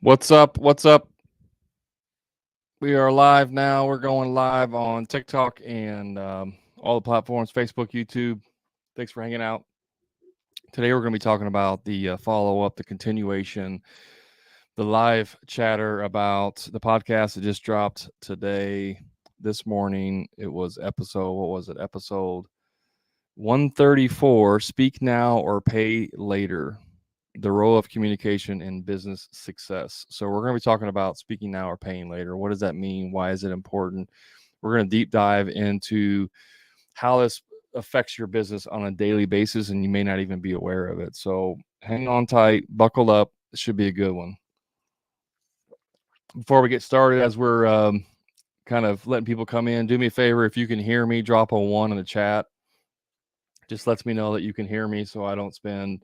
What's up? What's up? We are live now. We're going live on TikTok and all the platforms, Facebook, YouTube. Thanks for hanging out. Today we're going to be talking about the follow-up, the continuation, the live chatter about the podcast that just dropped today, this morning. It was episode 134, Speak Now or Pay Later. The role of communication in business success. So we're going to be talking about speaking now or paying later. What does that mean? Why is it important? We're going to deep dive into how this affects your business on a daily basis, and you may not even be aware of it. So hang on tight, buckle up. It should be a good one. Before we get started, as we're kind of letting people come in, do me a favor. If you can hear me, drop a 1 in the chat. Just lets me know that you can hear me so I don't spend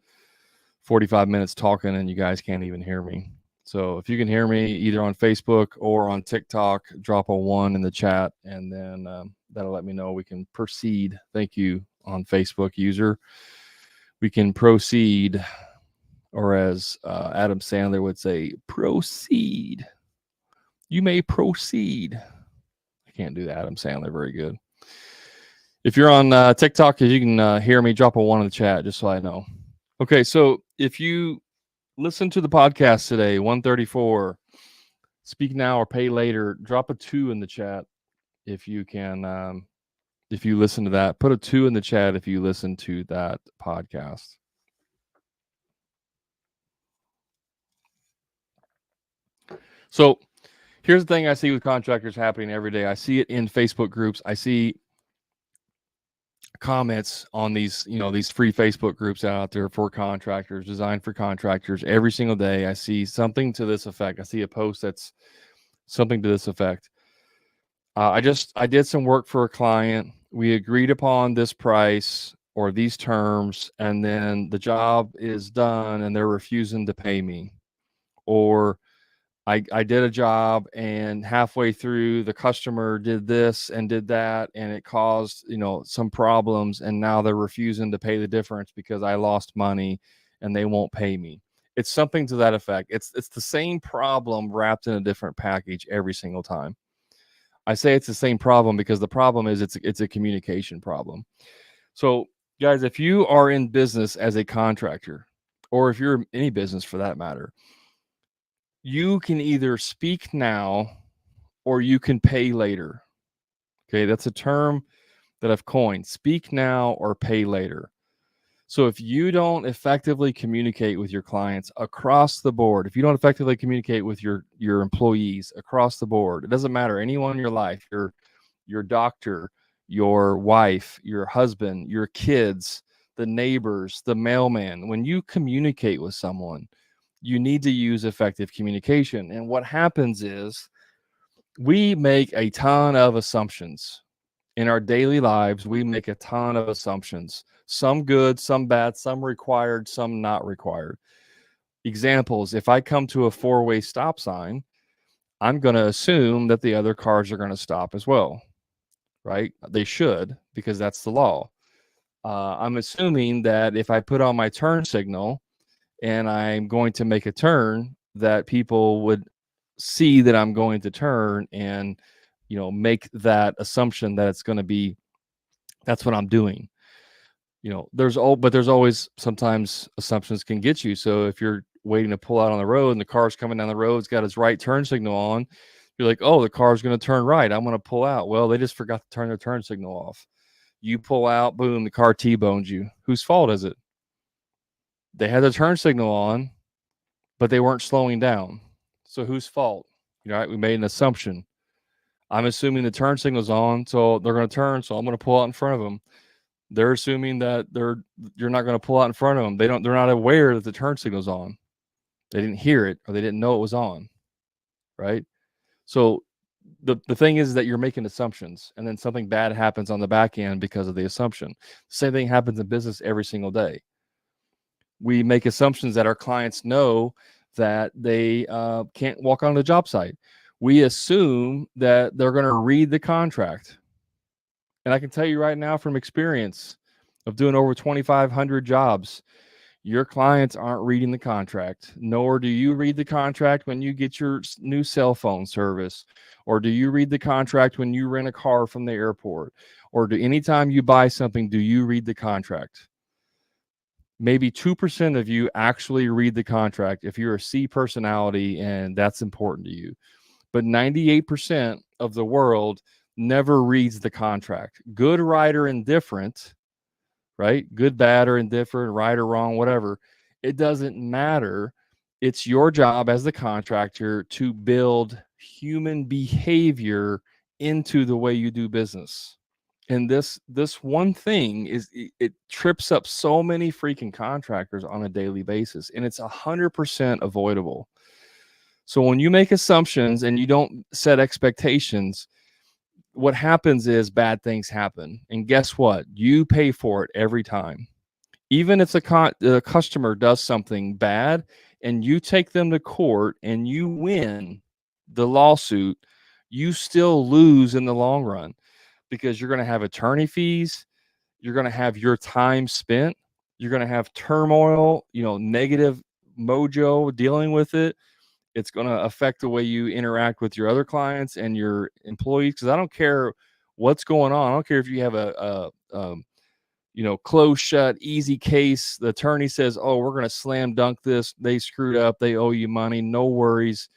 45 minutes talking and you guys can't even hear me. So if you can hear me either on Facebook or on TikTok, drop a 1 in the chat, and then that'll let me know we can proceed. Thank you on Facebook user. We can proceed, or as Adam Sandler would say, proceed. You may proceed. I can't do the Adam Sandler very good. If you're on TikTok, if you can hear me, drop a 1 in the chat just so I know. Okay, so if you listen to the podcast today, 134, Speak Now or Pay Later, drop a 2 in the chat if you can. If you listen to that, put a 2 in the chat if you listen to that podcast. So here's the thing I see with contractors happening every day. I see it in Facebook groups. I see comments on these free Facebook groups out there for contractors, designed for contractors. Every single day I see something to this effect. I see a post that's something to this effect. I did some work for a client. We agreed upon this price or these terms, and then the job is done and they're refusing to pay me. Or I did a job and halfway through the customer did this and did that, and it caused, some problems, and now they're refusing to pay the difference because I lost money and they won't pay me. It's something to that effect. It's the same problem wrapped in a different package every single time. I say it's the same problem because the problem is it's a communication problem. So guys, if you are in business as a contractor, or if you're in any business for that matter, you can either speak now or you can pay later. Okay, that's a term that I've coined. Speak now or pay later. So if you don't effectively communicate with your clients across the board, if you don't effectively communicate with your employees across the board, it doesn't matter, anyone in your life, your doctor, your wife, your husband, your kids, the neighbors, the mailman, when you communicate with someone, you need to use effective communication. And what happens is we make a ton of assumptions. In our daily lives, we make a ton of assumptions. Some good, some bad, some required, some not required. Examples: if I come to a 4-way stop sign, I'm going to assume that the other cars are going to stop as well, right? They should, because that's the law. I'm assuming that if I put on my turn signal and I'm going to make a turn, that people would see that I'm going to turn and, make that assumption that it's going to be, that's what I'm doing. There's always, sometimes assumptions can get you. So if you're waiting to pull out on the road and the car's coming down the road, it's got its right turn signal on, you're like, oh, the car's going to turn right, I'm going to pull out. Well, they just forgot to turn their turn signal off. You pull out, boom, the car T-bones you. Whose fault is it? They had the turn signal on, but they weren't slowing down. So whose fault? Right? We made an assumption. I'm assuming the turn signal's on, so they're going to turn, so I'm going to pull out in front of them. They're assuming that you're not going to pull out in front of them. They're not aware that the turn signal's on. They didn't hear it, or they didn't know it was on, right? So the thing is that you're making assumptions, and then something bad happens on the back end because of the assumption. The same thing happens in business every single day. We make assumptions that our clients know that they can't walk on the job site. We assume that they're going to read the contract. And I can tell you right now from experience of doing over 2,500 jobs, Your clients aren't reading the contract, nor do you read the contract when you get your new cell phone service, or do you read the contract when you rent a car from the airport, or do anytime you buy something, do you read the contract? Maybe 2% of you actually read the contract if you're a C personality and that's important to you. But 98% of the world never reads the contract. Good, right, or indifferent, right? Good, bad, or indifferent, right or wrong, whatever. It doesn't matter. It's your job as the contractor to build human behavior into the way you do business. And this one thing is it trips up so many freaking contractors on a daily basis, and it's 100% avoidable. So when you make assumptions and you don't set expectations, what happens is bad things happen. And guess what? You pay for it every time. Even if the customer does something bad and you take them to court and you win the lawsuit, you still lose in the long run because you're going to have attorney fees, you're going to have your time spent, you're going to have turmoil, negative mojo dealing with it. It's going to affect the way you interact with your other clients and your employees, because I don't care what's going on. I don't care if you have close shut, easy case. The attorney says, oh, we're going to slam dunk this. They screwed up. They owe you money. No worries.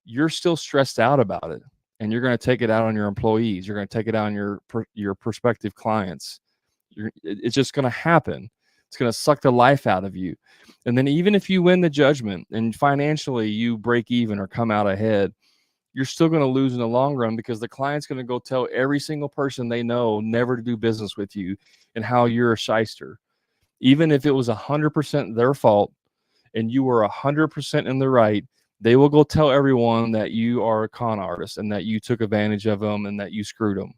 You're still stressed out about it. And you're going to take it out on your employees. You're going to take it out on your prospective clients. It's just going to happen. It's going to suck the life out of you. And then even if you win the judgment and financially you break even or come out ahead, you're still going to lose in the long run because the client's going to go tell every single person they know never to do business with you and how you're a shyster. Even if it was 100% their fault and you were 100% in the right, they will go tell everyone that you are a con artist and that you took advantage of them and that you screwed them.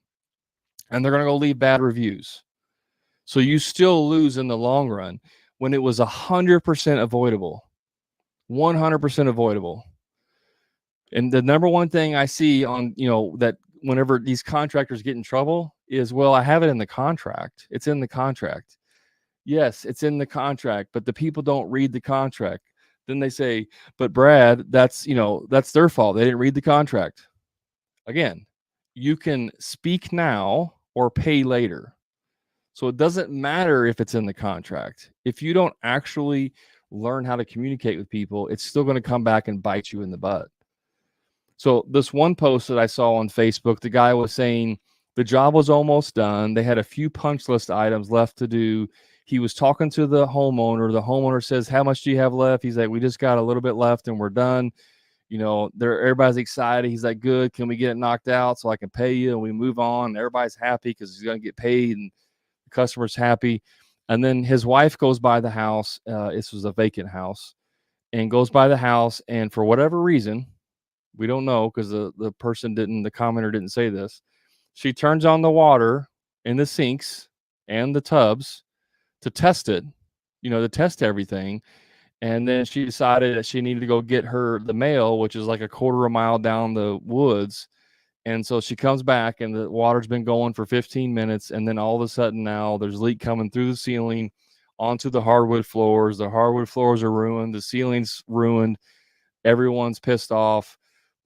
And they're going to go leave bad reviews. So you still lose in the long run when it was 100% avoidable. 100% avoidable. And the number one thing I see on, that whenever these contractors get in trouble is, well, I have it in the contract. It's in the contract. Yes, it's in the contract, but the people don't read the contract. Then they say, but Brad, that's their fault. They didn't read the contract. Again, you can speak now or pay later. So it doesn't matter if it's in the contract. If you don't actually learn how to communicate with people, it's still going to come back and bite you in the butt. So this one post that I saw on Facebook, the guy was saying the job was almost done. They had a few punch list items left to do. He was talking to the homeowner. The homeowner says, how much do you have left? He's like, we just got a little bit left and we're done. Everybody's excited. He's like, good. Can we get it knocked out so I can pay you? And we move on. Everybody's happy because he's going to get paid and the customer's happy. And then his wife goes by the house. This was a vacant house, and goes by the house. And for whatever reason, we don't know because the commenter didn't say this. She turns on the water in the sinks and the tubs to test it, to test everything. And then she decided that she needed to go get the mail, which is like a quarter of a mile down the woods. And so she comes back and the water's been going for 15 minutes. And then all of a sudden now there's a leak coming through the ceiling onto the hardwood floors. The hardwood floors are ruined. The ceiling's ruined. Everyone's pissed off.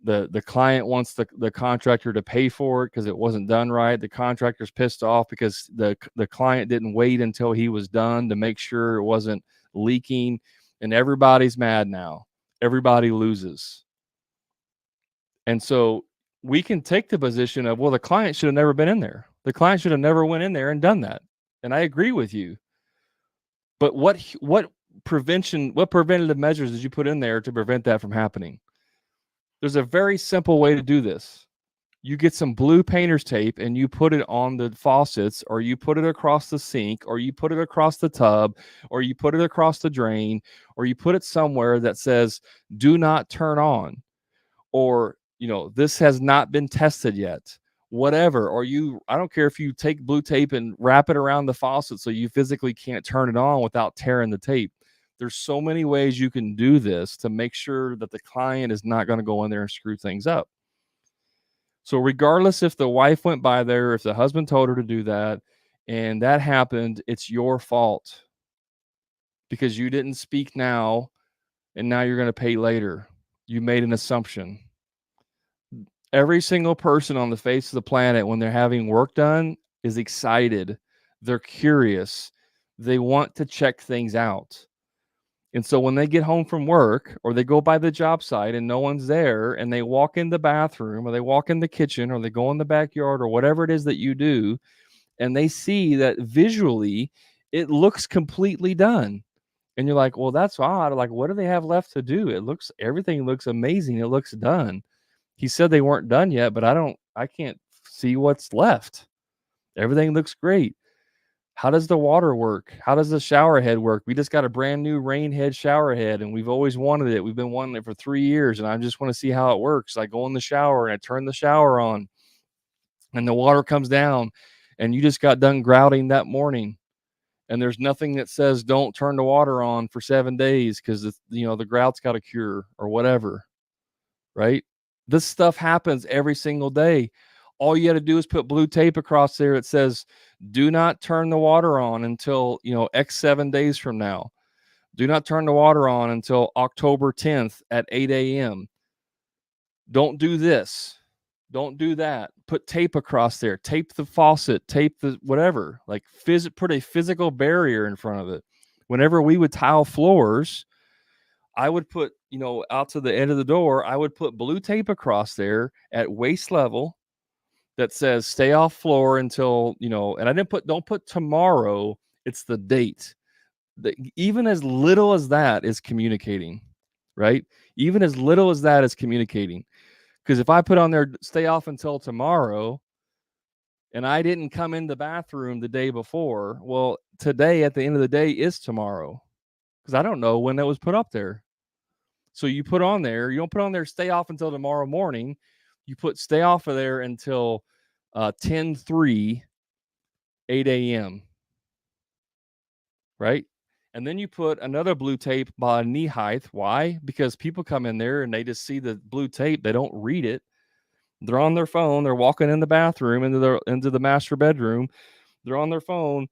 The client wants the contractor to pay for it because it wasn't done right. The contractor's pissed off because the client didn't wait until he was done to make sure it wasn't leaking. And everybody's mad now. Everybody loses. And so we can take the position of, well, the client should have never been in there. The client should have never went in there and done that. And I agree with you. But what preventative measures did you put in there to prevent that from happening? There's a very simple way to do this. You get some blue painter's tape and you put it on the faucets, or you put it across the sink, or you put it across the tub, or you put it across the drain, or you put it somewhere that says, do not turn on, or, this has not been tested yet, whatever. Or I don't care if you take blue tape and wrap it around the faucet so you physically can't turn it on without tearing the tape. There's so many ways you can do this to make sure that the client is not going to go in there and screw things up. So regardless if the wife went by there, if the husband told her to do that, and that happened, it's your fault. because you didn't speak now and now you're going to pay later. You made an assumption. Every single person on the face of the planet, when they're having work done, is excited. They're curious. They want to check things out. And so when they get home from work or they go by the job site and no one's there and they walk in the bathroom or they walk in the kitchen or they go in the backyard or whatever it is that you do, and they see that visually it looks completely done. And you're like, well, that's odd. Like, what do they have left to do? Everything looks amazing. It looks done. He said they weren't done yet, but I can't see what's left. Everything looks great. How does the water work? How does the shower head work? We just got a brand new rain head shower head and we've always wanted it. We've been wanting it for 3 years and I just want to see how it works. I go in the shower and I turn the shower on and the water comes down and you just got done grouting that morning. And there's nothing that says don't turn the water on for 7 days because the grout's got a cure or whatever, right? This stuff happens every single day. All you got to do is put blue tape across there. It says, do not turn the water on until, X 7 days from now. Do not turn the water on until October 10th at 8 a.m. Don't do this. Don't do that. Put tape across there. Tape the faucet. Tape the whatever. Like put a physical barrier in front of it. Whenever we would tile floors, I would put, out to the end of the door, I would put blue tape across there at waist level that says stay off floor until, and don't put tomorrow. It's the date. Even as little as that is communicating, right? Even as little as that is communicating. Because if I put on there, stay off until tomorrow, and I didn't come in the bathroom the day before, well, today at the end of the day is tomorrow. Because I don't know when that was put up there. So you put on there, you don't put on there, stay off until tomorrow morning. You put stay off of there until 10/3, 8 a.m. Right? And then you put another blue tape by knee height. Why? Because people come in there and they just see the blue tape. They don't read it. They're on their phone. They're walking in the bathroom into the master bedroom. They're on their phone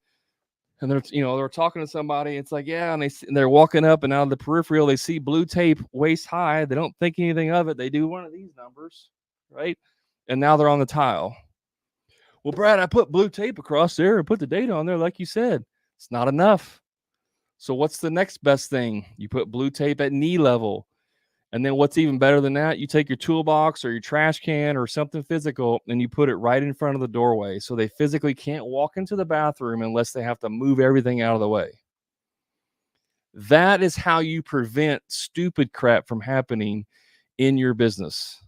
and they're talking to somebody. It's like, yeah. And they're walking up and out of the peripheral, they see blue tape waist high. They don't think anything of it. They do one of these numbers, right? And now they're on the tile. Well, Brad, I put blue tape across there and put the date on there. Like you said, it's not enough. So what's the next best thing? You put blue tape at knee level. And then what's even better than that, you take your toolbox or your trash can or something physical and you put it right in front of the doorway. So they physically can't walk into the bathroom unless they have to move everything out of the way. That is how you prevent stupid crap from happening in your business,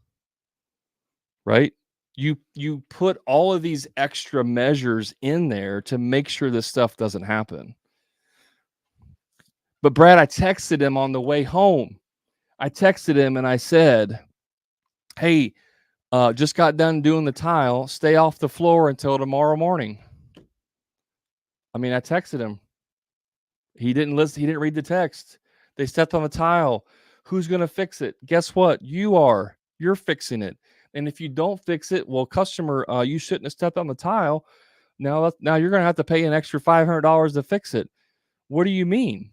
right? You put all of these extra measures in there to make sure this stuff doesn't happen. But Brad, I texted him on the way home. I texted him and I said, hey, just got done doing the tile. Stay off the floor until tomorrow morning. I mean, I texted him. He didn't listen. He didn't read the text. They stepped on the tile. Who's going to fix it? Guess what? You are. You're fixing it. And if you don't fix it, well, customer, you shouldn't have stepped on the tile. Now you're going to have to pay an extra $500 to fix it. What do you mean?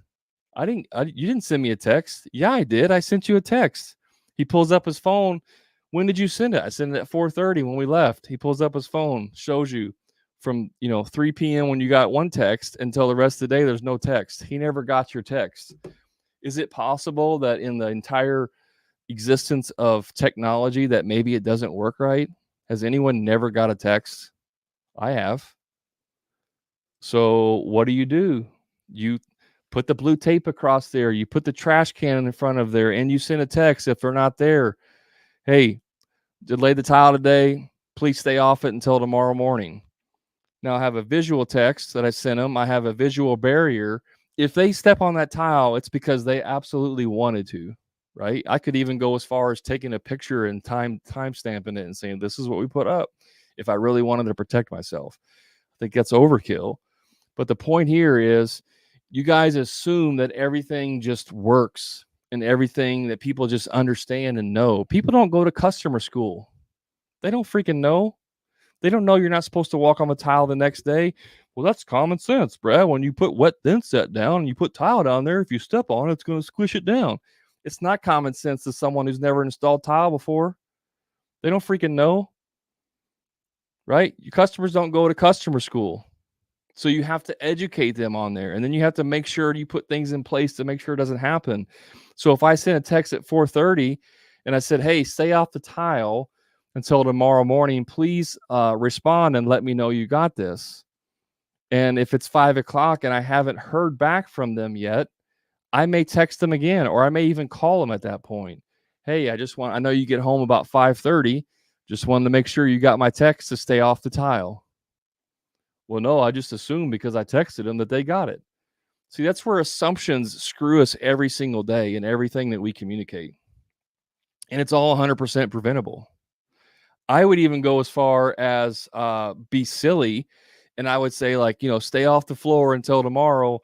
You didn't send me a text. Yeah, I did. I sent you a text. He pulls up his phone. When did you send it? I sent it at 4:30 when we left. He pulls up his phone, shows you from 3 p.m. when you got one text until the rest of the day there's no text. He never got your text. Is it possible that in the entire existence of technology that maybe it doesn't work right? Has anyone never got a text? I have. So what do? You put the blue tape across there. You put the trash can in front of there and you send a text if they're not there. Hey, delay the tile today. Please stay off it until tomorrow morning. Now I have a visual text that I sent them. I have a visual barrier. If they step on that tile, it's because they absolutely wanted to, right? I could even go as far as taking a picture and time stamping it and saying, this is what we put up if I really wanted to protect myself. I think that's overkill. But the point here is you guys assume that everything just works and everything that people just understand and know. People don't go to customer school. They don't freaking know. They don't know you're not supposed to walk on the tile the next day. Well, that's common sense, Brad. When you put wet thin set down and you put tile down there, if you step on it, it's going to squish it down. It's not common sense to someone who's never installed tile before. They don't freaking know, right? Your customers don't go to customer school. So you have to educate them on there. And then you have to make sure you put things in place to make sure it doesn't happen. So if I sent a text at 4:30 and I said, hey, stay off the tile until tomorrow morning, please respond and let me know you got this. And if it's 5 o'clock and I haven't heard back from them yet, I may text them again, or I may even call them at that point. Hey, I know you get home about 5:30. Just wanted to make sure you got my text to stay off the tile. Well, no, I just assumed because I texted them that they got it. See, that's where assumptions screw us every single day in everything that we communicate. And it's all 100% preventable. I would even go as far as be silly. And I would say, like, stay off the floor until tomorrow.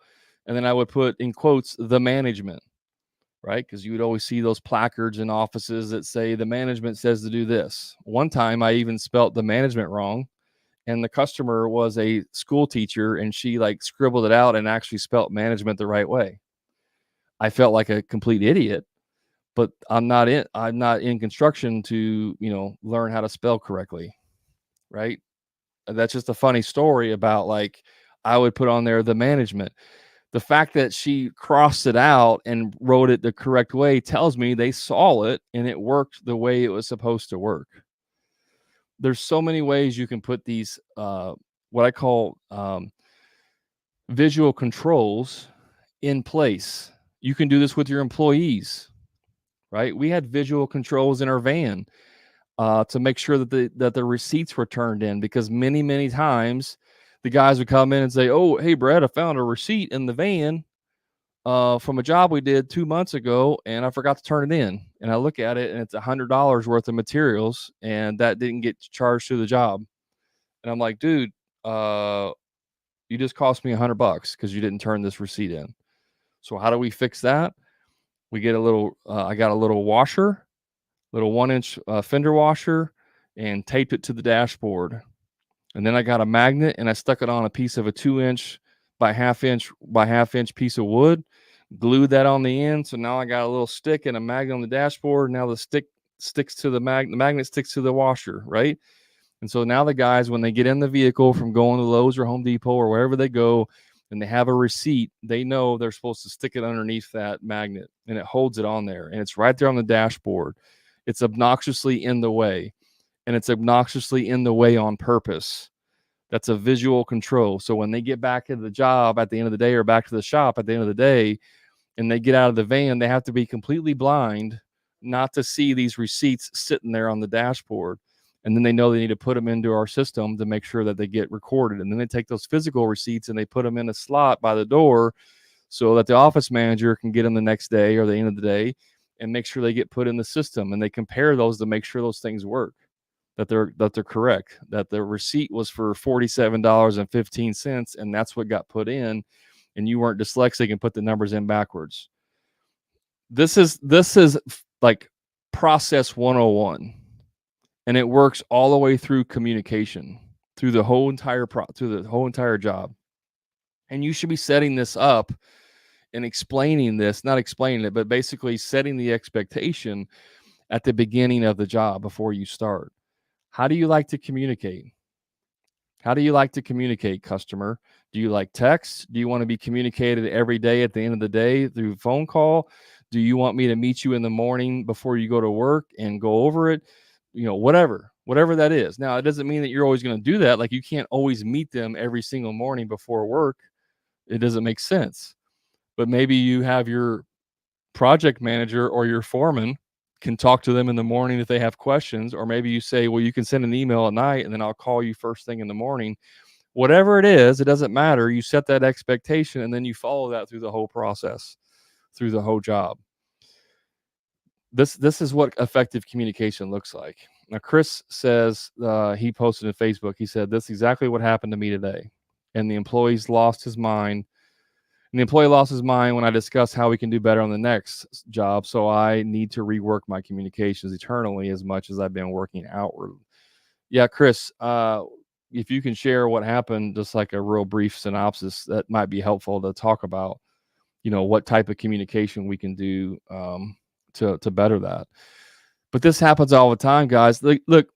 And then I would put in quotes, the management, right? Because you would always see those placards in offices that say the management says to do this. One time I even spelt the management wrong. And the customer was a school teacher, and she like scribbled it out and actually spelt management the right way. I felt like a complete idiot, but I'm not in construction to, learn how to spell correctly. Right. That's just a funny story about, like, I would put on there the management. The fact that she crossed it out and wrote it the correct way tells me they saw it and it worked the way it was supposed to work. There's so many ways you can put these, what I call visual controls in place. You can do this with your employees, right? We had visual controls in our van to make sure that the receipts were turned in, because many times the guys would come in and say, "Oh, hey, Brad, I found a receipt in the van from a job we did 2 months ago, and I forgot to turn it in." And I look at it, and it's $100 worth of materials, and that didn't get charged to the job. And I'm like, dude, you just cost me $100 because you didn't turn this receipt in. So how do we fix that? We get a little, I got a little washer, little 1-inch fender washer, and taped it to the dashboard. And then I got a magnet and I stuck it on a piece of a 2-inch by half inch piece of wood, glued that on the end. So now I got a little stick and a magnet on the dashboard. Now the stick sticks to the magnet sticks to the washer, right? And so now the guys, when they get in the vehicle from going to Lowe's or Home Depot or wherever they go, and they have a receipt, they know they're supposed to stick it underneath that magnet, and it holds it on there, and it's right there on the dashboard. It's obnoxiously in the way, and it's obnoxiously in the way on purpose. That's a visual control. So when they get back to the job at the end of the day, or back to the shop at the end of the day, and they get out of the van, they have to be completely blind not to see these receipts sitting there on the dashboard. And then they know they need to put them into our system to make sure that they get recorded. And then they take those physical receipts and they put them in a slot by the door so that the office manager can get them the next day or the end of the day and make sure they get put in the system. And they compare those to make sure those things work, that they're correct, that the receipt was for $47.15, and that's what got put in, and you weren't dyslexic and put the numbers in backwards. This is like process 101. And it works all the way through communication, through the whole entire job. And you should be setting this up and explaining this, not explaining it, but basically setting the expectation at the beginning of the job before you start. How do you like to communicate? How do you like to communicate, customer? Do you like text? Do you want to be communicated every day at the end of the day through phone call? Do you want me to meet you in the morning before you go to work and go over it? Whatever that is. Now, it doesn't mean that you're always going to do that. Like, you can't always meet them every single morning before work. It doesn't make sense. But maybe you have your project manager or your foreman can talk to them in the morning if they have questions, or maybe you say, well, you can send an email at night and then I'll call you first thing in the morning. Whatever it is, it doesn't matter. You set that expectation and then you follow that through the whole process, through the whole job. This is what effective communication looks like. Now, Chris says, he posted on Facebook, he said, this is exactly what happened to me today. And the employee lost his mind when I discussed how we can do better on the next job. So I need to rework my communications eternally as much as I've been working outward. Yeah, Chris, if you can share what happened, just like a real brief synopsis, that might be helpful to talk about, what type of communication we can do to better that. But this happens all the time, guys. Look,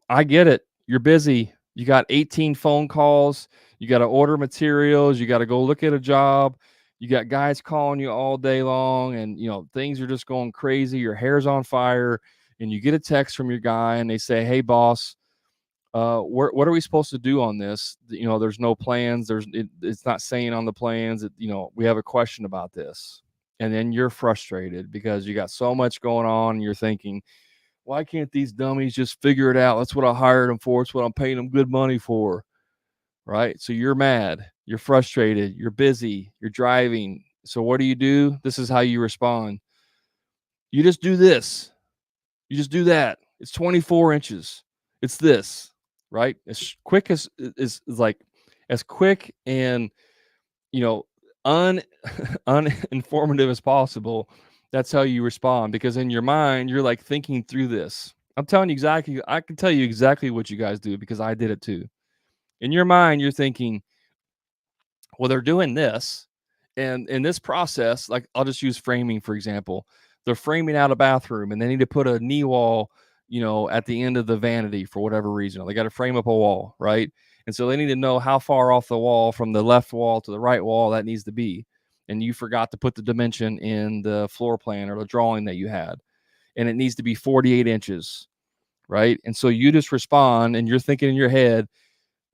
I get it. You're busy. You got 18 phone calls. You got to order materials. You got to go look at a job. You got guys calling you all day long, and things are just going crazy. Your hair's on fire, and you get a text from your guy, and they say, "Hey, boss, what are we supposed to do on this? There's no plans. It's not saying on the plans that we have a question about this." And then you're frustrated because you got so much going on, and you're thinking, why can't these dummies just figure it out? That's what I hired them for. It's what I'm paying them good money for. Right? So you're mad, you're frustrated, you're busy, you're driving. So what do? This is how you respond. You just do this. You just do that. It's 24 inches. It's this, right? As quick as is like as quick and un uninformative as possible. That's how you respond, because in your mind you're like thinking through this. I'm telling you exactly. I can tell you exactly what you guys do because I did it too. In your mind, you're thinking, well, they're doing this. And in this process, like I'll just use framing, for example. They're framing out a bathroom and they need to put a knee wall, at the end of the vanity for whatever reason. They got to frame up a wall, right? And so they need to know how far off the wall from the left wall to the right wall that needs to be. And you forgot to put the dimension in the floor plan or the drawing that you had. And it needs to be 48 inches, right? And so you just respond and you're thinking in your head,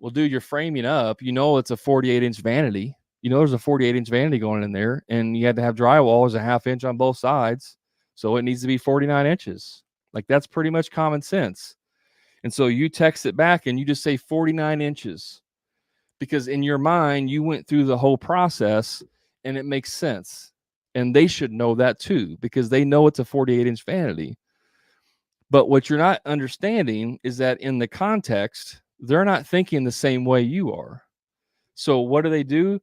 well, dude, you're framing up. It's a 48-inch vanity. There's a 48-inch vanity going in there, and you had to have drywall as a half inch on both sides. So it needs to be 49 inches. Like, that's pretty much common sense. And so you text it back and you just say 49 inches because in your mind, you went through the whole process and it makes sense. And they should know that too, because they know it's a 48-inch vanity. But what you're not understanding is that in the context, they're not thinking the same way you are. So what do?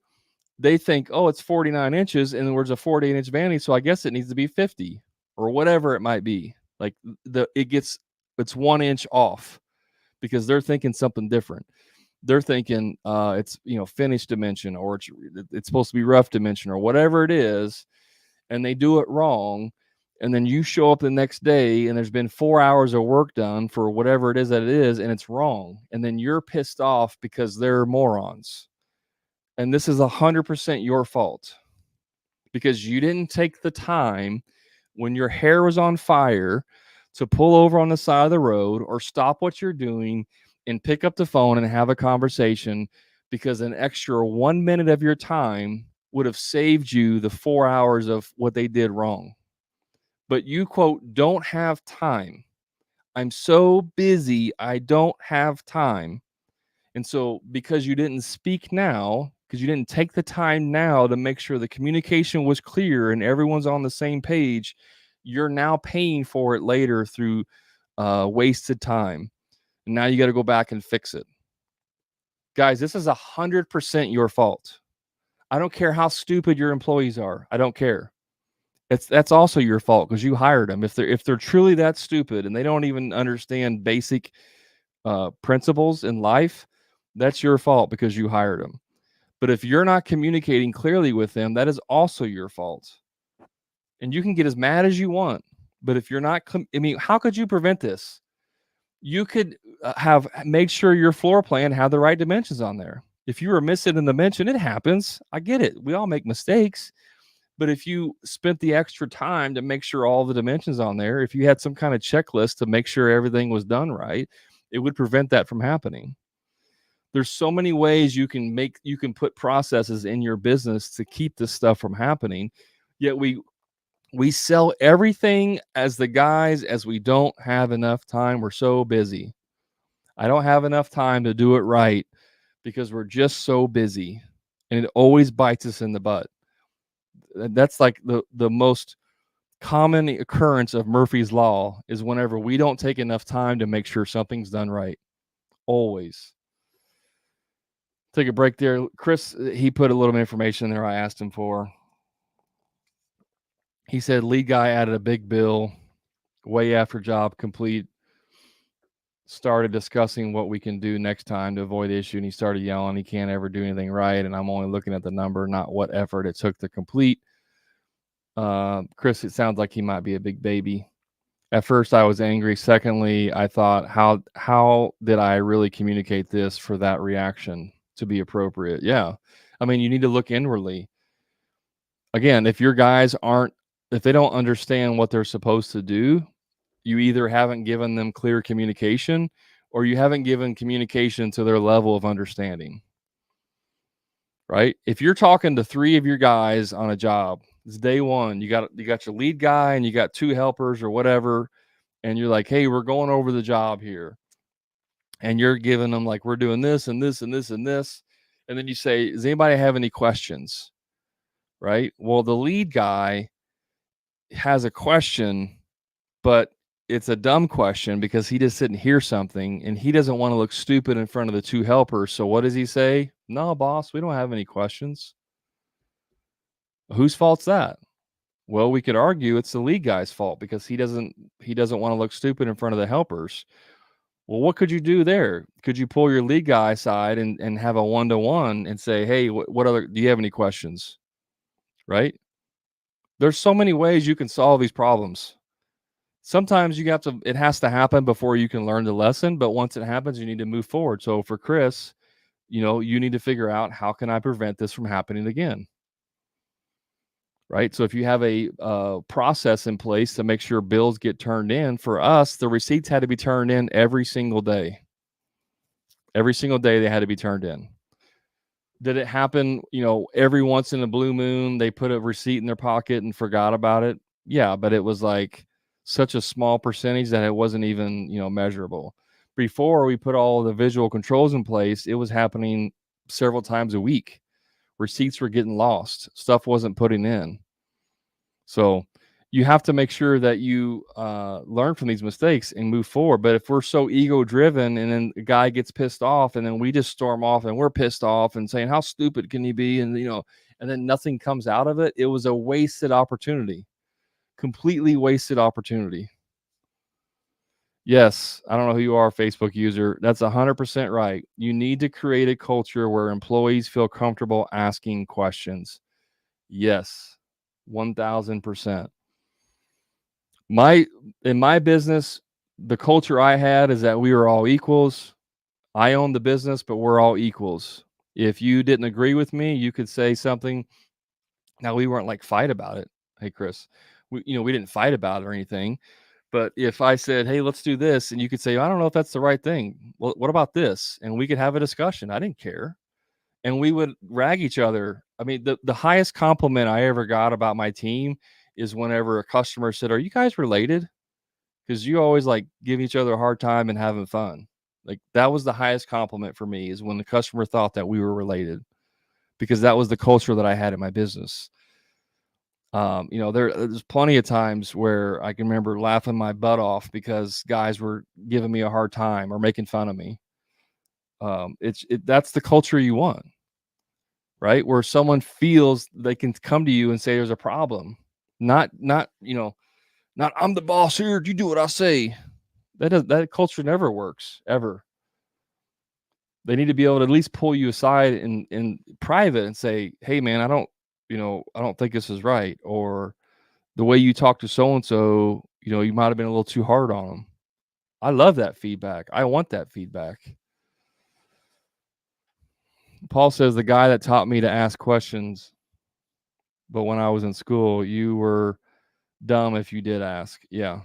They think, oh, it's 49 inches and there's a 48-inch vanity, so I guess it needs to be 50 or whatever it might be. Like it's 1 inch off because they're thinking something different. They're thinking it's finished dimension, or it's supposed to be rough dimension, or whatever it is, and they do it wrong. And then you show up the next day and there's been 4 hours of work done for whatever it is that it is, and it's wrong. And then you're pissed off because they're morons. And this is 100% your fault because you didn't take the time when your hair was on fire to pull over on the side of the road or stop what you're doing and pick up the phone and have a conversation, because an extra 1 minute of your time would have saved you the 4 hours of what they did wrong. But you, quote, don't have time. I'm so busy, I don't have time. And so because you didn't speak now, because you didn't take the time now to make sure the communication was clear and everyone's on the same page, you're now paying for it later through wasted time. And now you got to go back and fix it. Guys, this is 100% your fault. I don't care how stupid your employees are. I don't care. That's also your fault because you hired them. If they're truly that stupid and they don't even understand basic principles in life, that's your fault because you hired them. But if you're not communicating clearly with them, that is also your fault. And you can get as mad as you want, but if you're not, how could you prevent this? You could have made sure your floor plan had the right dimensions on there. If you were missing a dimension, it happens. I get it. We all make mistakes. But if you spent the extra time to make sure all the dimensions on there, if you had some kind of checklist to make sure everything was done right, it would prevent that from happening. There's so many ways you can put processes in your business to keep this stuff from happening. Yet we sell everything as the guys as we don't have enough time. We're so busy. I don't have enough time to do it right because we're just so busy, and it always bites us in the butt. That's like the most common occurrence of Murphy's Law is whenever we don't take enough time to make sure something's done right. Always. Take a break there. Chris, he put a little bit of information there I asked him for. He said lead guy added a big bill way after job complete. started discussing what we can do next time to avoid the issue, and he started yelling he can't ever do anything right, and I'm only looking at the number, not what effort it took to complete. Chris, it sounds like he might be a big baby. At first I was angry. Secondly, I thought, how did I really communicate this for that reaction to be appropriate? Yeah. I mean, you need to look inwardly. Again, if your guys if they don't understand what they're supposed to do, you either haven't given them clear communication or you haven't given communication to their level of understanding. Right? If you're talking to 3 of your guys on a job, it's day 1, you got your lead guy and you got 2 helpers or whatever, and you're like, "Hey, we're going over the job here." And you're giving them like, "We're doing this and this and this and this." And then you say, "Does anybody have any questions?" Right? Well, the lead guy has a question, but it's a dumb question because he just didn't hear something and he doesn't want to look stupid in front of the 2 helpers. So what does he say? "No, boss, we don't have any questions." Whose fault's that? Well, we could argue it's the lead guy's fault because he doesn't want to look stupid in front of the helpers. Well, what could you do there? Could you pull your lead guy aside and have a one-to-one and say, "Hey, what other do you have any questions?" Right? There's so many ways you can solve these problems. Sometimes it has to happen before you can learn the lesson, but once it happens, you need to move forward. So for Chris, you need to figure out, how can I prevent this from happening again? Right? So if you have a process in place to make sure bills get turned in, for us, the receipts had to be turned in every single day. Every single day they had to be turned in. Did it happen, every once in a blue moon, they put a receipt in their pocket and forgot about it? Yeah, but it was like such a small percentage that it wasn't even, measurable. Before we put all the visual controls in place, it was happening several times a week. Receipts were getting lost. Stuff wasn't putting in. So you have to make sure that you learn from these mistakes and move forward. But if we're so ego driven and then the guy gets pissed off and then we just storm off and we're pissed off and saying, "How stupid can he be?" And, and then nothing comes out of it. It was a wasted opportunity, completely wasted opportunity. Yes. I don't know who you are, Facebook user. That's 100% right. You need to create a culture where employees feel comfortable asking questions. Yes. 1000%. In my business, the culture I had is that we were all equals. I own the business, but we're all equals. If you didn't agree with me, you could say something. Now, we weren't like fight about it. Hey, Chris, we didn't fight about it or anything. But if I said, "Hey, let's do this," and you could say, "I don't know if that's the right thing. Well, what about this?" And we could have a discussion. I didn't care. And we would rag each other. I mean, the highest compliment I ever got about my team is whenever a customer said, "Are you guys related?" Because you always like give each other a hard time and having fun. Like, that was the highest compliment for me, is when the customer thought that we were related, because that was the culture that I had in my business. There's plenty of times where I can remember laughing my butt off because guys were giving me a hard time or making fun of me. That's the culture you want, right? Where someone feels they can come to you and say there's a problem, not "I'm the boss here, you do what I say." That culture never works, ever. They need to be able to at least pull you aside in private and say, "Hey, man, I don't think this is right," or, "The way you talk to so and so, you might have been a little too hard on them." I love that feedback. I want that feedback. Paul says, "The guy that taught me to ask questions, but when I was in school, you were dumb if you did ask." Yeah.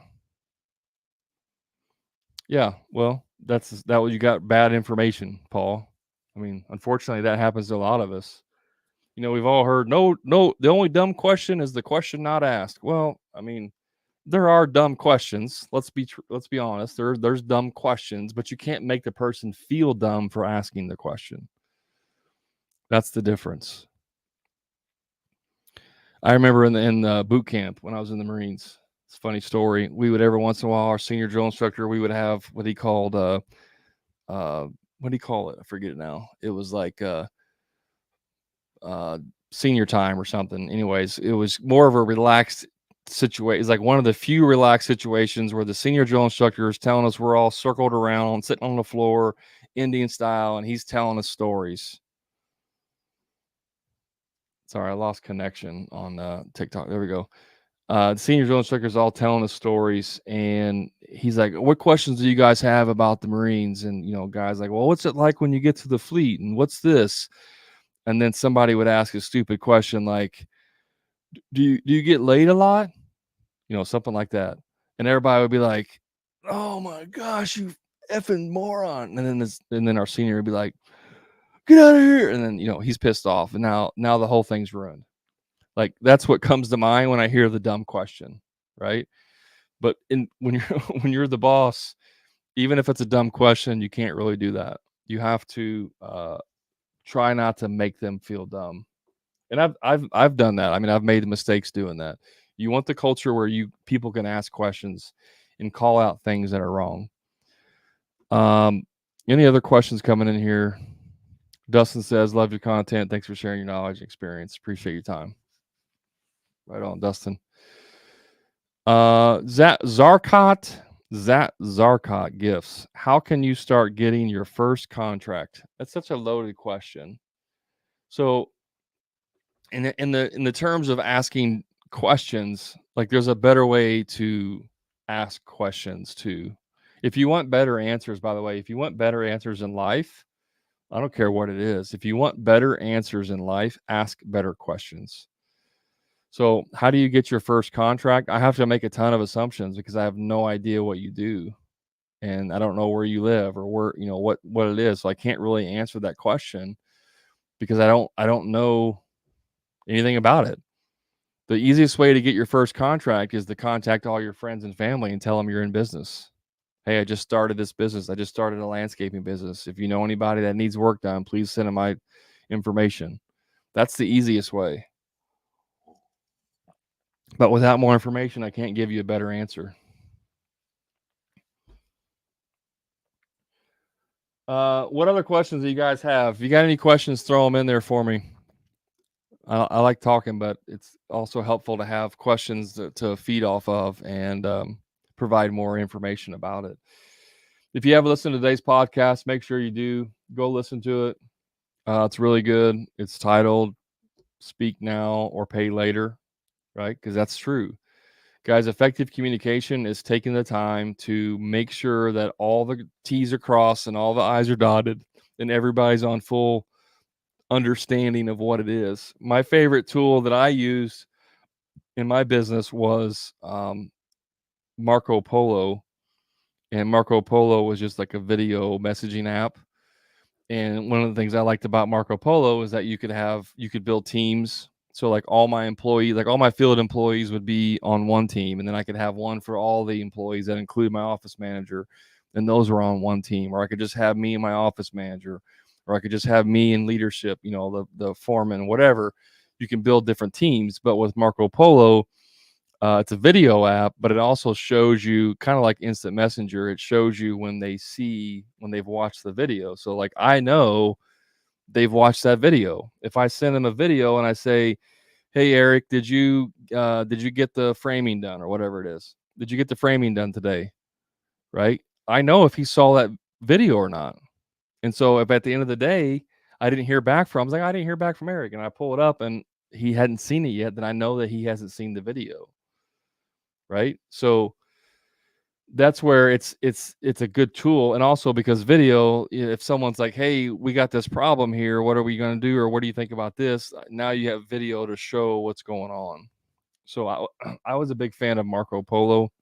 Yeah, well, that was, you got bad information, Paul. I mean, unfortunately, that happens to a lot of us. We've all heard, "No, no, the only dumb question is the question not asked." Well, I mean, there are dumb questions. Let's be honest. There's dumb questions, but you can't make the person feel dumb for asking the question. That's the difference. I remember in boot camp when I was in the Marines. It's a funny story. We would, every once in a while, our senior drill instructor, we would have what he called what do you call it? I forget it now. It was like senior time or something. Anyways, it was more of a relaxed situation. It's like one of the few relaxed situations where the senior drill instructor is telling us we're all circled around, sitting on the floor, Indian style, and he's telling us stories. Sorry, I lost connection on TikTok. There we go. The senior drill instructor is all telling us stories, and he's like, "What questions do you guys have about the Marines?" And guys like, "Well, what's it like when you get to the fleet? And what's this?" And then somebody would ask a stupid question like, "Do you get laid a lot?" Something like that, and everybody would be like, "Oh my gosh, you effing moron!" And then our senior would be like, "Get out of here!" And then he's pissed off, and now the whole thing's ruined. Like, that's what comes to mind when I hear the dumb question, right? But when you're when you're the boss, even if it's a dumb question, you can't really do that. You have to try not to make them feel dumb. And I've done that. I mean, I've made mistakes doing that. You want the culture where people can ask questions and call out things that are wrong. Any other questions coming in here? Dustin says, "Love your content. Thanks for sharing your knowledge and experience. Appreciate your time." Right on, Dustin. Zarkot gifts. How can you start getting your first contract? That's such a loaded question. So in the terms of asking questions, like, there's a better way to ask questions too. If you want better answers, by the way, if you want better answers in life, I don't care what it is. If you want better answers in life, ask better questions. So how do you get your first contract? I have to make a ton of assumptions because I have no idea what you do, and I don't know where you live or where, what it is. So I can't really answer that question because I don't know anything about it. The easiest way to get your first contract is to contact all your friends and family and tell them you're in business. "Hey, I just started this business. I just started a landscaping business. If you know anybody that needs work done, please send them my information." That's the easiest way. But without more information, I can't give you a better answer. What other questions do you guys have? If you got any questions, throw them in there for me. I like talking, but it's also helpful to have questions to feed off of and provide more information about it. If you haven't listened to today's podcast, make sure you do go listen to it. It's really good. It's titled "Speak Now or Pay Later," right? Because that's true. Guys, effective communication is taking the time to make sure that all the T's are crossed and all the I's are dotted and everybody's on full understanding of what it is. My favorite tool that I used in my business was Marco Polo. And Marco Polo was just like a video messaging app. And one of the things I liked about Marco Polo is that you could build teams. So like all my field employees would be on one team, and then I could have one for all the employees that include my office manager, and those were on one team. Or I could just have me and my office manager, or I could just have me in leadership, the foreman, whatever. You can build different teams, but with Marco Polo, it's a video app, but it also shows you, kind of like Instant Messenger. It shows you when they've watched the video. So like, I know they've watched that video. If I send them a video and I say, "Hey Eric, did you get the framing done," or whatever it is? "Did you get the framing done today?" Right? I know if he saw that video or not. And so if at the end of the day I didn't hear back from, I was like, "I didn't hear back from Eric," and I pull it up and he hadn't seen it yet, then I know that he hasn't seen the video. Right? So that's where it's a good tool. And also because video, if someone's like, "Hey, we got this problem here, what are we going to do, or what do you think about this?" Now you have video to show what's going on. So I was a big fan of Marco Polo.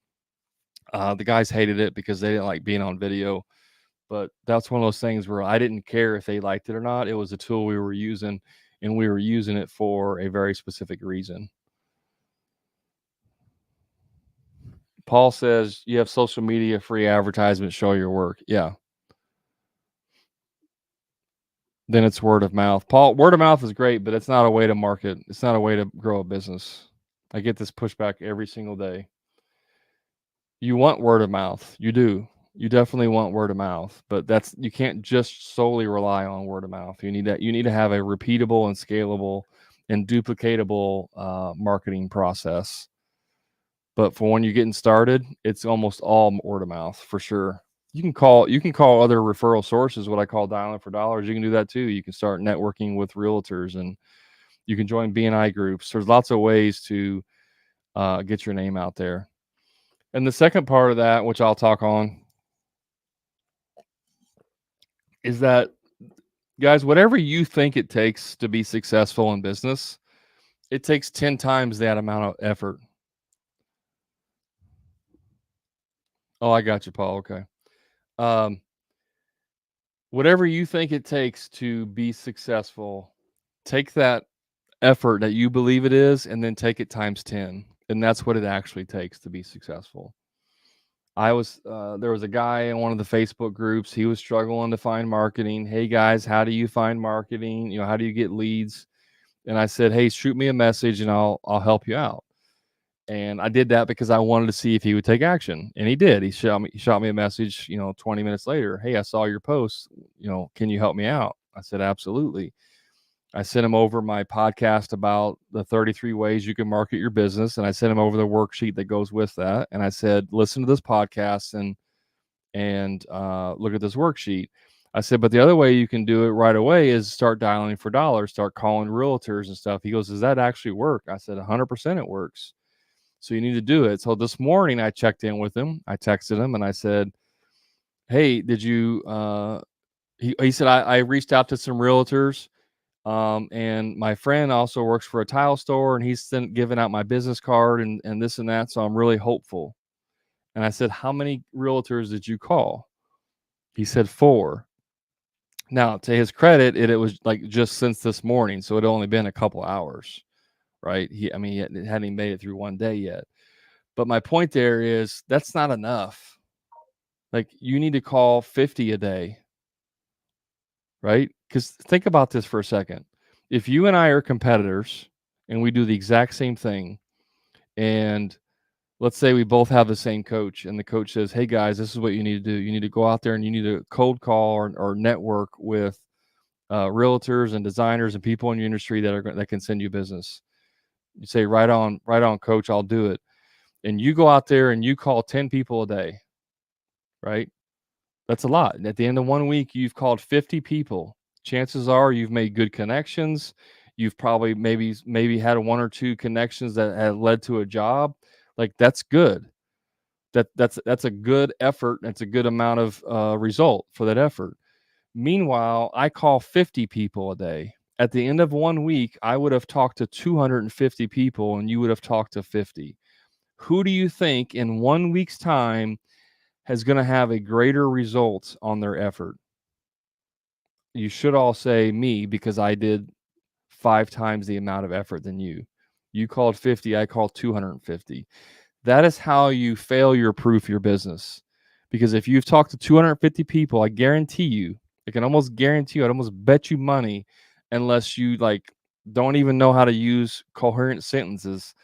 The guys hated it because they didn't like being on video, but that's one of those things where I didn't care if they liked it or not. It was a tool we were using, and we were using it for a very specific reason. Paul says, "You have social media, free advertisements, show your work." Yeah. Then it's word of mouth. Paul, word of mouth is great, but it's not a way to market. It's not a way to grow a business. I get this pushback every single day. You want word of mouth. You do. You definitely want word of mouth, but you can't just solely rely on word of mouth. You need to have a repeatable and scalable and duplicatable marketing process. But for when you're getting started, it's almost all word of mouth for sure. You can call other referral sources, what I call dialing for dollars. You can do that too. You can start networking with realtors, and you can join BNI groups. There's lots of ways to get your name out there. And the second part of that, which I'll talk on, is that, guys, whatever you think it takes to be successful in business, it takes 10 times that amount of effort. Oh, I got you, Paul. Okay. Um, whatever you think it takes to be successful, take that effort that you believe it is and then take it times 10. And that's what it actually takes to be successful. There was a guy in one of the Facebook groups. He was struggling to find marketing. Hey guys, how do you find marketing? How do you get leads? And I said, hey, shoot me a message and I'll help you out. And I did that because I wanted to see if he would take action. And he did. He shot me a message, 20 minutes later. Hey, I saw your post. Can you help me out? I said, absolutely. I sent him over my podcast about the 33 ways you can market your business. And I sent him over the worksheet that goes with that. And I said, listen to this podcast and look at this worksheet. I said, but the other way you can do it right away is start dialing for dollars, start calling realtors and stuff. He goes, does that actually work? I said, 100% it works. So you need to do it. So this morning I checked in with him. I texted him and I said, hey, did you, he said, I reached out to some realtors. And my friend also works for a tile store and he's giving out my business card and this and that. So I'm really hopeful. And I said, how many realtors did you call? He said 4. Now, to his credit, it was like just since this morning. So it only been a couple hours, right? He hadn't even made it through one day yet. But my point there is that's not enough. Like you need to call 50 a day, right? Because think about this for a second. If you and I are competitors and we do the exact same thing, and let's say we both have the same coach, and the coach says, hey guys, this is what you need to do. You need to go out there and you need to cold call or network with realtors and designers and people in your industry that can send you business. You say, right on, coach, I'll do it. And you go out there and you call 10 people a day, right? That's a lot. And at the end of 1 week, you've called 50 people. Chances are you've made good connections. You've probably maybe had 1 or 2 connections that have led to a job. Like that's good. That's a good effort. That's a good amount of result for that effort. Meanwhile, I call 50 people a day. At the end of 1 week, I would have talked to 250 people and you would have talked to 50. Who do you think in 1 week's time is going to have a greater result on their effort? You should all say me, because I did 5 times the amount of effort than you. You called 50, I called 250. That is how you failure proof your business. Because if you've talked to 250 people, I guarantee you, I can almost guarantee you, I'd almost bet you money, unless you don't even know how to use coherent sentences,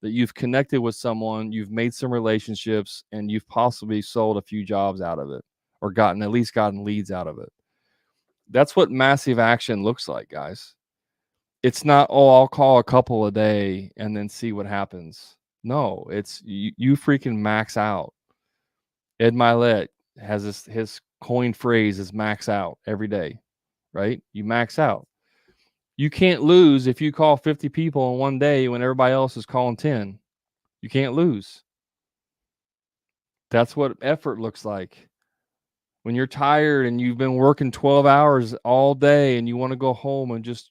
that you've connected with someone, you've made some relationships, and you've possibly sold a few jobs out of it, or at least gotten leads out of it. That's what massive action looks like, guys. It's not, oh, I'll call a couple a day and then see what happens. No, it's you freaking max out. Ed Milet has his coin phrase is max out every day, right? You max out. You can't lose if you call 50 people in one day when everybody else is calling 10. You can't lose. That's what effort looks like. When you're tired and you've been working 12 hours all day and you want to go home and just,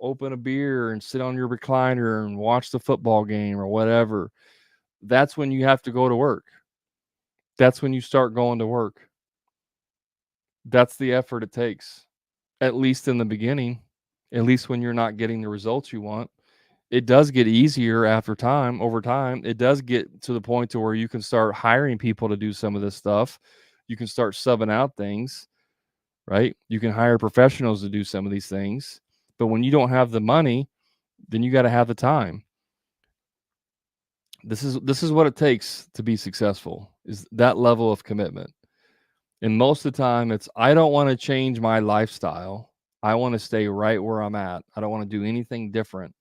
open a beer and sit on your recliner and watch the football game or whatever, that's when you have to go to work. That's when you start going to work. That's the effort it takes, at least in the beginning, at least when you're not getting the results you want. It does get easier over time. It does get to the point to where you can start hiring people to do some of this stuff. You can start subbing out things, right? You can hire professionals to do some of these things. But when you don't have the money, then you got to have the time. This is what it takes to be successful, is that level of commitment. And most of the time it's, I don't want to change my lifestyle. I want to stay right where I'm at. I don't want to do anything different.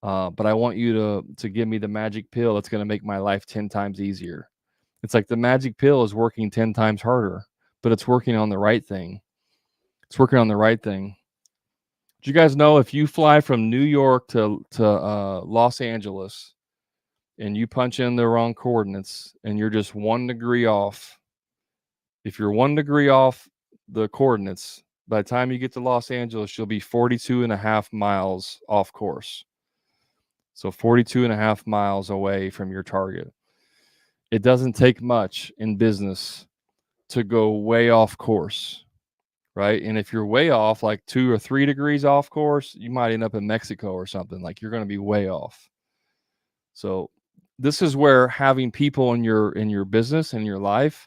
but I want you to give me the magic pill that's going to make my life 10 times easier. It's like the magic pill is working 10 times harder, but it's working on the right thing. It's working on the right thing. Do you guys know if you fly from New York to Los Angeles and you punch in the wrong coordinates and you're just 1 degree off, if you're 1 degree off the coordinates, by the time you get to Los Angeles, you'll be 42 and a half miles off course. So 42 and a half miles away from your target. It doesn't take much in business to go way off course, right? And if you're way off, like 2 or 3 degrees off course, you might end up in Mexico or something. Like you're going to be way off. So this is where having people in your business and your life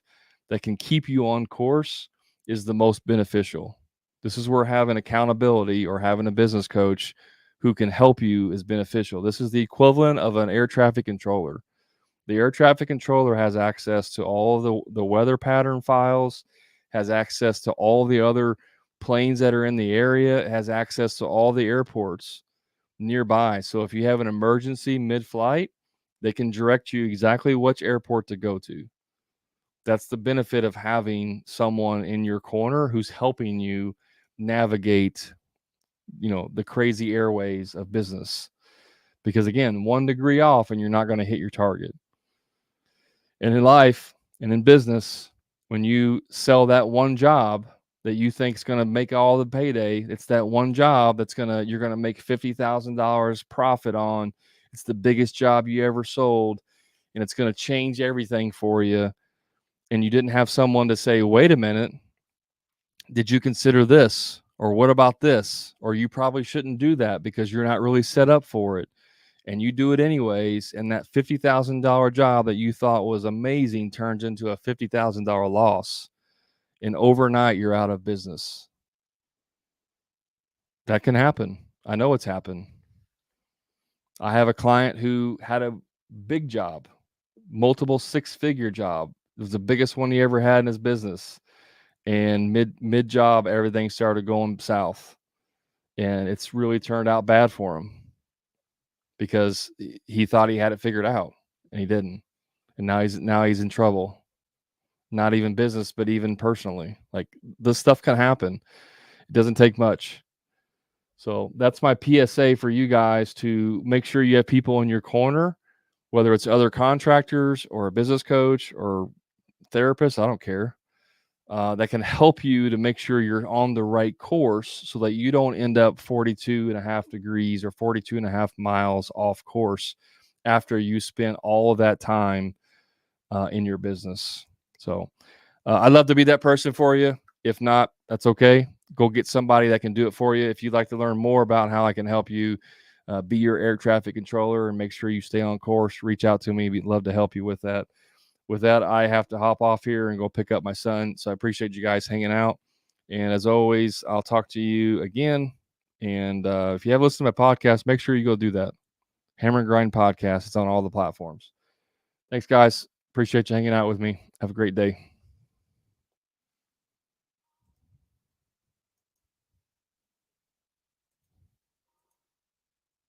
that can keep you on course is the most beneficial. This is where having accountability or having a business coach who can help you is beneficial. This is the equivalent of an air traffic controller. The air traffic controller has access to all of the weather pattern files, has access to all the other planes that are in the area, it has access to all the airports nearby. So if you have an emergency mid-flight, they can direct you exactly which airport to go to. That's the benefit of having someone in your corner who's helping you navigate, the crazy airways of business. Because again, 1 degree off and you're not going to hit your target. And in life and in business, when you sell that one job that you think is going to make all the payday, it's that one job you're going to make $50,000 profit on. It's the biggest job you ever sold, and it's going to change everything for you. And you didn't have someone to say, wait a minute, did you consider this? Or what about this? Or you probably shouldn't do that because you're not really set up for it. And you do it anyways, and that $50,000 job that you thought was amazing turns into a $50,000 loss, and overnight you're out of business. That can happen. I know it's happened. I have a client who had a big job, multiple 6-figure job. It was the biggest one he ever had in his business, and mid job everything started going south, and it's really turned out bad for him because he thought he had it figured out and he didn't. And now he's in trouble. Not even business, but even personally. Like, this stuff can happen. It doesn't take much. So that's my PSA for you guys, to make sure you have people in your corner, whether it's other contractors or a business coach or therapist, I don't care, that can help you to make sure you're on the right course so that you don't end up 42 and a half degrees or 42 and a half miles off course after you spent all of that time in your business. So I'd love to be that person for you. If not, that's okay. Go get somebody that can do it for you. If you'd like to learn more about how I can help you be your air traffic controller and make sure you stay on course, reach out to me. We'd love to help you with that. With that, I have to hop off here and go pick up my son. So I appreciate you guys hanging out. And as always, I'll talk to you again. And if you have listened to my podcast, make sure you go do that. Hammer and Grind Podcast. It's on all the platforms. Thanks, guys. Appreciate you hanging out with me. Have a great day.